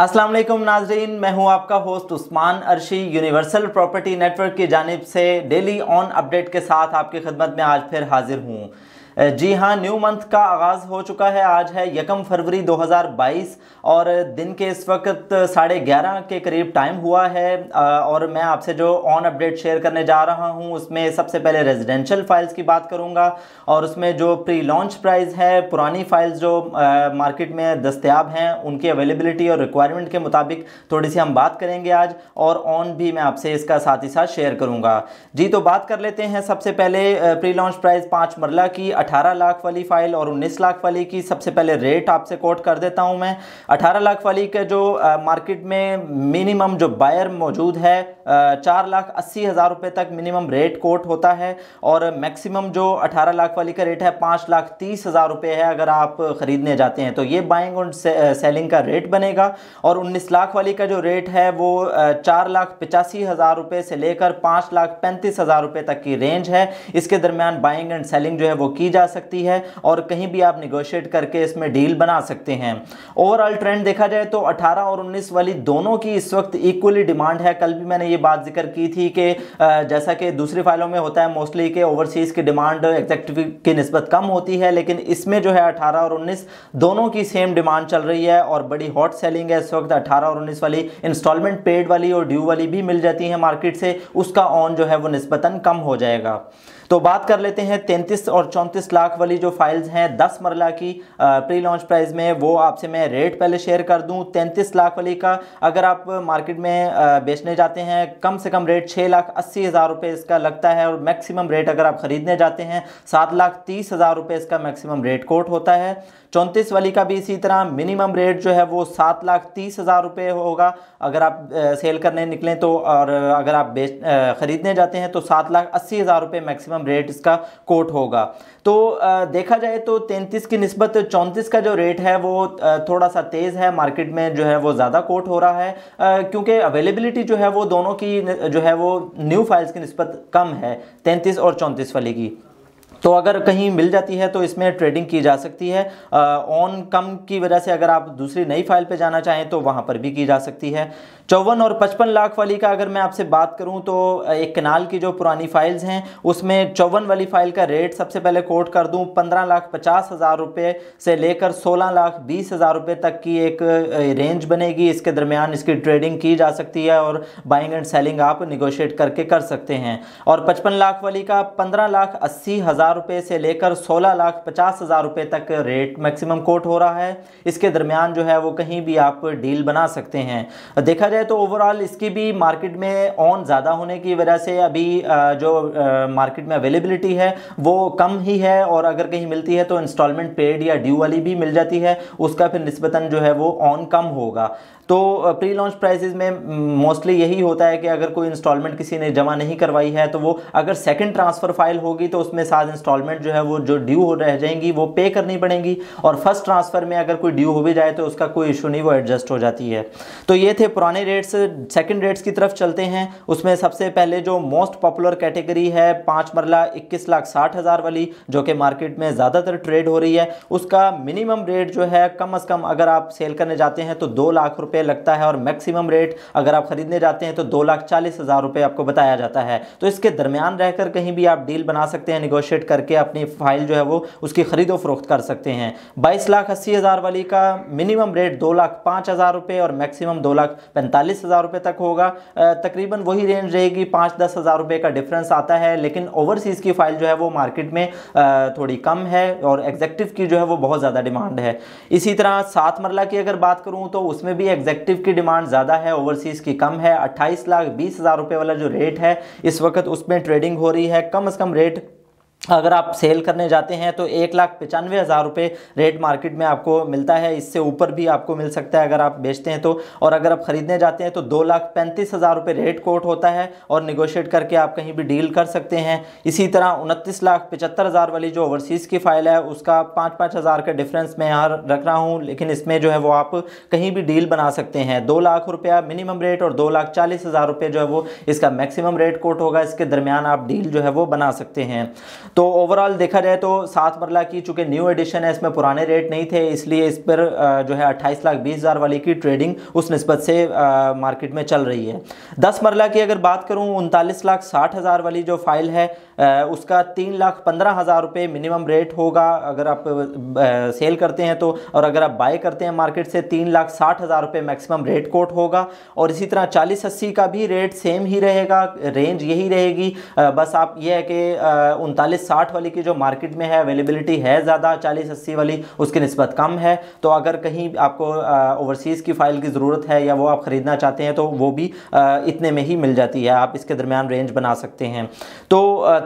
अस्सलाम वालेकुम नाजरीन, मैं हूं आपका host Usman Arshi. Universal property network की जानिब से डेली ऑन अपडेट के साथ आपकी खिदमत में आज फिर हाजिर हूं। जी हाँ, न्यू मंथ का आगाज़ हो चुका है। आज है 1 फरवरी 2022 और दिन के इस वक्त 11:30 के करीब टाइम हुआ है। और मैं आपसे जो ऑन अपडेट शेयर करने जा रहा हूँ उसमें सबसे पहले रेजिडेंशियल फाइल्स की बात करूँगा और उसमें जो प्री लॉन्च प्राइस है, पुरानी फाइल्स जो मार्केट में दस्तयाब हैं उनकी अवेलेबिलिटी और रिक्वायरमेंट के मुताबिक थोड़ी सी हम बात करेंगे आज, और ऑन भी मैं आपसे इसका साथ ही साथ शेयर करूँगा। जी तो बात कर लेते हैं सबसे पहले प्री लॉन्च प्राइस 5 मरला की 18 लाख वाली फाइल और 19 लाख वाली की। सबसे पहले रेट आपसे कोट कर देता हूं मैं। 18 लाख वाली का जो मार्केट में मिनिमम जो बायर मौजूद है 4,80,000 रुपए तक मिनिमम रेट कोट होता है, और मैक्सिमम जो 18 लाख वाली का रेट है 5,30,000 रुपए है अगर आप खरीदने जाते हैं तो ये बाइंग और सेलिंग का रेट बनेगा। और 19 लाख वाली का जो रेट है वो 4,85,000 रुपए से लेकर 5,35,000 रुपए तक की रेंज है। इसके दरमियान बाइंग एंड सेलिंग जो है वो की जा सकती है और कहीं भी आप निगोशिएट करके इसमें डील बना सकते हैं। ओवरऑल ट्रेंड देखा जाए तो 18 और 19 वाली दोनों की इस वक्त इक्वली डिमांड है। कल भी मैंने ये बात जिक्र की थी कि जैसा कि दूसरी फाइलों में होता है मोस्टली के ओवरसीज की डिमांड एग्जेक्टिव की निस्बत कम होती है, लेकिन इसमें जो है 18 और 19 दोनों की सेम डिमांड चल रही है और बड़ी हॉट सेलिंग है इस वक्त। 18 और 19 वाली इंस्टॉलमेंट पेड वाली और ड्यू वाली भी मिल जाती है मार्केट से, उसका ऑन जो है वो निस्बतन कम हो जाएगा। तो बात कर लेते हैं 33 और 34 लाख वाली जो फाइल्स हैं 10 मरला की प्री लॉन्च प्राइस में, वो आपसे मैं रेट पहले शेयर कर दूं। 33 लाख वाली का अगर आप मार्केट में बेचने जाते हैं कम से कम रेट 6,80,000 रुपये इसका लगता है, और मैक्सिमम रेट अगर आप खरीदने जाते हैं 7,30,000 रुपये इसका मैक्सिमम रेट कोट होता है। 34 वाली का भी इसी तरह मिनिमम रेट जो है वो 7,30,000 रुपये होगा अगर आप सेल करने निकलें तो, और अगर आप खरीदने जाते हैं तो 7,80,000 रुपये मैक्सिमम रेट इसका कोट होगा। तो देखा जाए तो 33 की निस्बत 34 का जो रेट है वो थोड़ा सा तेज़ है, मार्केट में जो है वो ज़्यादा कोट हो रहा है क्योंकि अवेलेबिलिटी जो है वो दोनों की जो है वो न्यू फाइल्स की निस्बत कम है 33 और 34 वाली की। तो अगर कहीं मिल जाती है तो इसमें ट्रेडिंग की जा सकती है। ऑन कम की वजह से अगर आप दूसरी नई फाइल पे जाना चाहें तो वहाँ पर भी की जा सकती है। 54 और 55 लाख वाली का अगर मैं आपसे बात करूं तो एक कनाल की जो पुरानी फाइल्स हैं उसमें 54 वाली फाइल का रेट सबसे पहले कोट कर दूं 15,50,000 रुपये से लेकर 16,20,000 रुपये तक की एक रेंज बनेगी। इसके दरमियान इसकी ट्रेडिंग की जा सकती है और बाइंग एंड सेलिंग आप निगोशिएट करके कर सकते हैं। और 55 लाख वाली का 15,80,000 रुपये से लेकर 16,50,000 रुपये तक रेट मैक्सिमम कोट हो रहा है। इसके दरमियान जो है वो कहीं भी आप डील बना सकते हैं। देखा जाए तो ओवरऑल इसकी भी मार्केट में ऑन ज़्यादा होने की वजह से अभी जो मार्केट में अवेलेबिलिटी है वो कम ही है, और अगर कहीं मिलती है तो इंस्टॉलमेंट पेड या ड्यू वाली भी मिल जाती है, उसका फिर निस्बतन जो है वो ऑन कम होगा। तो प्री लॉन्च प्राइसेस में मोस्टली यही होता है कि अगर कोई इंस्टॉलमेंट किसी ने जमा नहीं करवाई है तो वो अगर सेकंड ट्रांसफ़र फाइल होगी तो उसमें साथ इंस्टॉलमेंट जो है वो जो ड्यू हो रह जाएंगी वो पे करनी पड़ेंगी, और फर्स्ट ट्रांसफ़र में अगर कोई ड्यू हो भी जाए तो उसका कोई इशू नहीं, वो एडजस्ट हो जाती है। तो ये थे पुराने रेट्स। सेकंड रेट्स की तरफ चलते हैं। उसमें सबसे पहले जो मोस्ट पॉपुलर कैटेगरी है 5 मरला 21,60,000 वाली, जो कि मार्केट में ज़्यादातर ट्रेड हो रही है, उसका मिनिमम रेट जो है कम अज़ कम अगर आप सेल करने जाते हैं तो 2 लाख रुपये लगता है, और मैक्सिमम रेट अगर आप खरीदने जाते हैं तो 2,40,000 रुपये आपको बताया जाता है। तो इसके दरमियान रहकर कहीं भी आप डील बना सकते हैं, निगोशिएट करके अपनी फाइल जो है वो उसकी खरीदो फरोख्त कर सकते हैं। 22,80,000 वाली का मिनिमम रेट 2,05,000 रुपये और मैक्सिमम 2,45,000 रुपये तक होगा। तकरीबन वही रेंज रहेगी, 5-10 हज़ार रुपये का डिफरेंस आता है, लेकिन ओवरसीज़ की फाइल जो है वो मार्केट में थोड़ी कम है और एग्जेक्टिव की जो है वो बहुत ज़्यादा डिमांड है। इसी तरह 7 मरला की अगर बात करूँ तो उसमें भी एग्जेक्टिव की डिमांड ज़्यादा है, ओवरसीज़ की कम है। 28,20,000 रुपये वाला जो रेट है इस वक्त उसमें ट्रेडिंग हो रही है। कम से कम रेट अगर आप सेल करने जाते हैं तो 1,95,000 रुपये रेट मार्केट में आपको मिलता है, इससे ऊपर भी आपको मिल सकता है अगर आप बेचते हैं तो। और अगर आप ख़रीदने जाते हैं तो 2,35,000 रुपये रेट कोट होता है और निगोशिएट करके आप कहीं भी डील कर सकते हैं। इसी तरह 29,75,000 वाली जो ओवरसीज़ की फ़ाइल है उसका 5-5 हज़ार का डिफरेंस मैं यहाँ रख रहा हूँ, लेकिन इसमें जो है वो आप कहीं भी डील बना सकते हैं। 2 लाख रुपया मिनिमम रेट और 2,40,000 रुपये जो है वो इसका मैक्सिमम रेट कोट होगा। इसके दरमियान आप डील जो है वो बना सकते हैं। तो ओवरऑल देखा जाए तो 7 मरला की चूंकि न्यू एडिशन है, इसमें पुराने रेट नहीं थे, इसलिए इस पर जो है 28,20,000 वाली की ट्रेडिंग उस निस्बत से मार्केट में चल रही है। 10 मरला की अगर बात करूं, 39,60,000 वाली जो फाइल है उसका 3,15,000 रुपये मिनिमम रेट होगा अगर आप सेल करते हैं तो, और अगर आप बाय करते हैं मार्केट से 3,60,000 रुपये मैक्सिमम रेट कोट होगा। और इसी तरह 40-80 का भी रेट सेम ही रहेगा, रेंज यही रहेगी। बस आप ये है कि 39-60 वाली की जो मार्केट में है अवेलेबिलिटी है ज़्यादा, 40-80 वाली उसकी निस्बत कम है। तो अगर कहीं आपको ओवरसीज़ की फ़ाइल की ज़रूरत है या वो आप ख़रीदना चाहते हैं तो वो भी इतने में ही मिल जाती है, आप इसके दरमियान रेंज बना सकते हैं। तो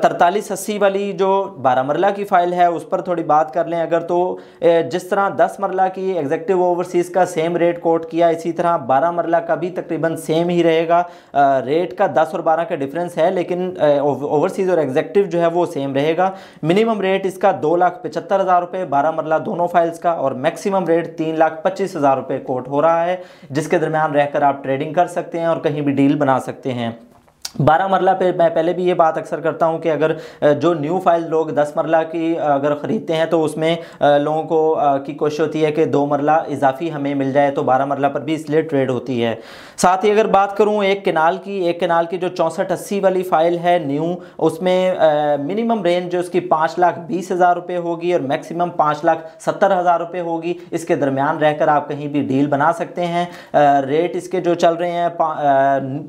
43-80 वाली जो 12 मरला की फ़ाइल है उस पर थोड़ी बात कर लें अगर, तो जिस तरह 10 मरला की एग्जेक्टिव ओवरसीज़ का सेम रेट कोट किया, इसी तरह 12 मरला का भी तकरीबन सेम ही रहेगा। रेट का 10 और 12 का डिफरेंस है, लेकिन ओवरसीज़ और एग्जेक्टिव जो है वो सेम रहेगा। मिनिमम रेट इसका 2,75,000 रुपये 12 मरला दोनों फाइल्स का, और मैक्सिमम रेट 3,25,000 रुपये कोट हो रहा है, जिसके दरमियान रहकर आप ट्रेडिंग कर सकते हैं और कहीं भी डील बना सकते हैं। 12 मरला पे मैं पहले भी ये बात अक्सर करता हूँ कि अगर जो न्यू फाइल लोग 10 मरला की अगर ख़रीदते हैं तो उसमें लोगों को की कोशिश होती है कि 2 मरला इजाफी हमें मिल जाए, तो 12 मरला पर भी इसलिए ट्रेड होती है। साथ ही अगर बात करूँ एक केनाल की जो 64-80 वाली फ़ाइल है न्यू, उसमें मिनिमम रेंज जो उसकी 5,20,000 रुपये होगी और मैक्सिमम 5,70,000 रुपये होगी। इसके दरमियान रहकर आप कहीं भी डील बना सकते हैं। रेट इसके जो चल रहे हैं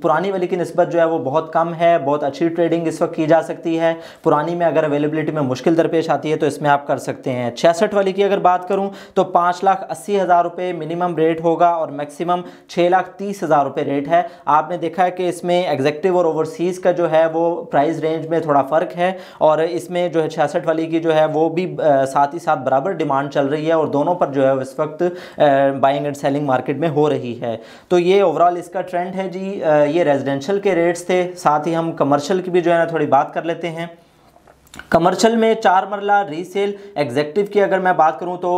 पुरानी वाली की निस्बत जो है वो बहुत कम है, बहुत अच्छी ट्रेडिंग इस वक्त की जा सकती है। पुरानी में अगर अवेलेबिलिटी में मुश्किल दरपेश आती है तो इसमें आप कर सकते हैं। 66 वाली की अगर बात करूं तो 5,80,000 रुपये मिनिमम रेट होगा और मैक्सिमम 6,30,000 रुपये रेट है। आपने देखा है कि इसमें एग्जेक्टिव और ओवरसीज़ का जो है वो प्राइस रेंज में थोड़ा फ़र्क है, और इसमें जो है 66 वाली की जो है वो भी साथ ही साथ बराबर डिमांड चल रही है, और दोनों पर जो है इस वक्त बाइंग एंड सेलिंग मार्केट में हो रही है। तो ये ओवरऑल इसका ट्रेंड है जी। ये रेजिडेंशियल के रेट्स थे। साथ ही हम कमर्शियल की भी जो है ना थोड़ी बात कर लेते हैं। कमर्शियल में 4 मरला रीसेल एग्जेक्टिव की अगर मैं बात करूं तो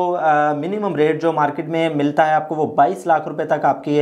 मिनिमम रेट जो मार्केट में मिलता है आपको वो 22 लाख रुपए तक आपकी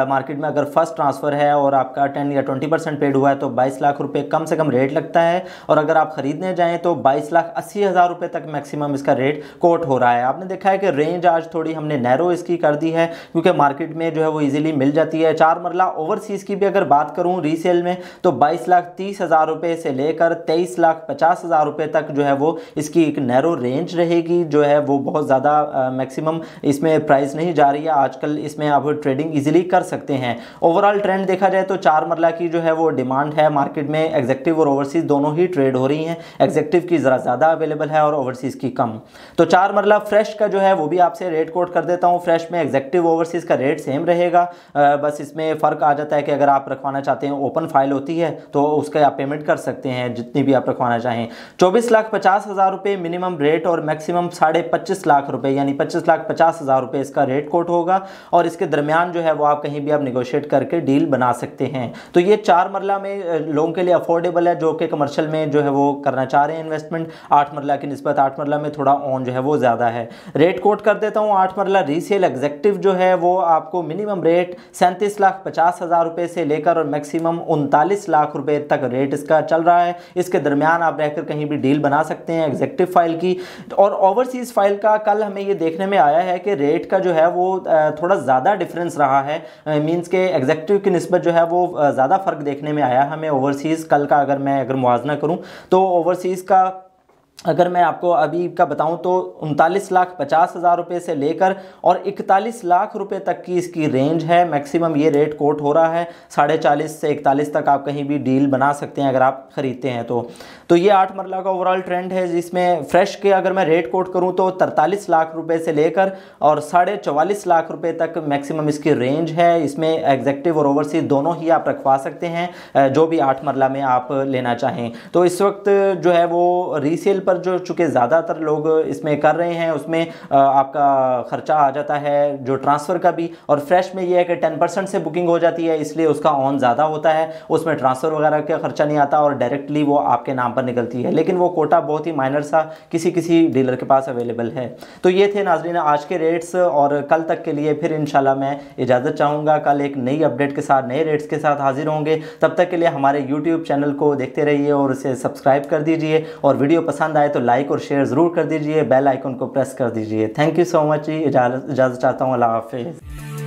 मार्केट में अगर फर्स्ट ट्रांसफ़र है और आपका 10 या 20% पेड हुआ है तो 22 लाख रुपए कम से कम रेट लगता है, और अगर आप ख़रीदने जाएं तो 22,80,000 रुपये तक मैक्सिमम इसका रेट कोट हो रहा है। आपने देखा है कि रेंज आज थोड़ी हमने नैरो इसकी कर दी है क्योंकि मार्केट में जो है वो ईजिली मिल जाती है। 4 मरला ओवरसीज़ की भी अगर बात करूँ रीसेल में तो 22,30,000 रुपये से लेकर 23,50,000 रुपए तक जो है वो इसकी एक नैरो रेंज रहेगी, जो है वो बहुत ज़्यादा मैक्सिमम इसमें प्राइस नहीं जा रही है। आजकल इसमें आप ट्रेडिंग इजीली कर सकते हैं। ओवरऑल ट्रेंड देखा जाए तो 4 मरला की जो है वो डिमांड है मार्केट में, एग्जेक्टिव और ओवरसीज़ दोनों ही ट्रेड हो रही हैं। एग्जेक्टिव की ज़रा ज़्यादा अवेलेबल है और ओवरसीज़ की कम। तो 4 मरला फ्रेश का जो है वो भी आपसे रेट कोट कर देता हूँ। फ्रेश में एग्जेक्टिव ओवरसीज़ का रेट सेम रहेगा, बस इसमें फ़र्क आ जाता है कि अगर आप रखवाना चाहते हैं ओपन फाइल होती है तो उसका आप पेमेंट कर सकते हैं जितनी भी आप रखवाना चाहें। 24,50,000 रुपये मिनिमम रेट और मैक्सिमम 25.5 लाख रुपए यानी 25,50,000 रुपये इसका रेट कोट होगा, और इसके दरमियान जो है वो आप कहीं भी आप निगोशिएट करके डील बना सकते हैं। तो ये 4 मरला में लोगों के लिए अफोर्डेबल है जो कि कमर्शियल में जो है वो करना चाह रहे हैं इन्वेस्टमेंट। 8 मरला की निस्बत 8 मरला में थोड़ा ऑन जो है वो ज़्यादा है। रेट कोट कर देता हूँ। 8 मरला रीसेल एग्जेक्टिव जो है वो आपको मिनिमम रेट 37,50,000 रुपये से लेकर और मैक्सिमम 39 लाख रुपये तक रेट इसका चल रहा है। इसके दरमियान आप रहकर कहीं भी डील बना सकते हैं एग्जेक्टिव फाइल की। और ओवरसीज़ फाइल का कल हमें ये देखने में आया है कि रेट का जो है वो थोड़ा ज़्यादा डिफरेंस रहा है, मींस के एग्जेक्टिव की निस्बत जो है वो ज़्यादा फ़र्क देखने में आया हमें ओवरसीज़ कल का। अगर मुआवजा करूँ तो ओवरसीज़ का अगर मैं आपको अभी का बताऊं तो 39,50,000 रुपये से लेकर और 41 लाख रुपए तक की इसकी रेंज है। मैक्सिमम ये रेट कोट हो रहा है। 40.5 से 41 तक आप कहीं भी डील बना सकते हैं अगर आप ख़रीदते हैं तो ये 8 मरला का ओवरऑल ट्रेंड है, जिसमें फ्रेश के अगर मैं रेट कोट करूं तो 43 लाख रुपए से लेकर और 44.5 लाख रुपए तक मैक्सिमम इसकी रेंज है। इसमें एग्जेक्टिव और ओवरसीज दोनों ही आप रखवा सकते हैं जो भी 8 मरला में आप लेना चाहें। तो इस वक्त जो है वो रीसेल पर जो चूँकि ज़्यादातर लोग इसमें कर रहे हैं उसमें आपका ख़र्चा आ जाता है जो ट्रांसफ़र का भी, और फ्रेश में ये है कि 10% से बुकिंग हो जाती है इसलिए उसका ऑन ज़्यादा होता है, उसमें ट्रांसफ़र वगैरह का खर्चा नहीं आता और डायरेक्टली वो आपके नाम पर निकलती है। लेकिन वो कोटा बहुत ही माइनर सा किसी डीलर के पास अवेलेबल है। तो ये थे नाज़रीन आज के रेट्स, और कल तक के लिए फिर इंशाल्लाह मैं इजाज़त चाहूँगा। कल एक नई अपडेट के साथ नए रेट्स के साथ हाजिर होंगे। तब तक के लिए हमारे यूट्यूब चैनल को देखते रहिए और उसे सब्सक्राइब कर दीजिए, और वीडियो पसंद पसंद आए तो लाइक और शेयर ज़रूर कर दीजिए, बेल आइकन को प्रेस कर दीजिए। थैंक यू सो मच जी, इजाज़त चाहता हूँ। अल्लाह हाफिज़।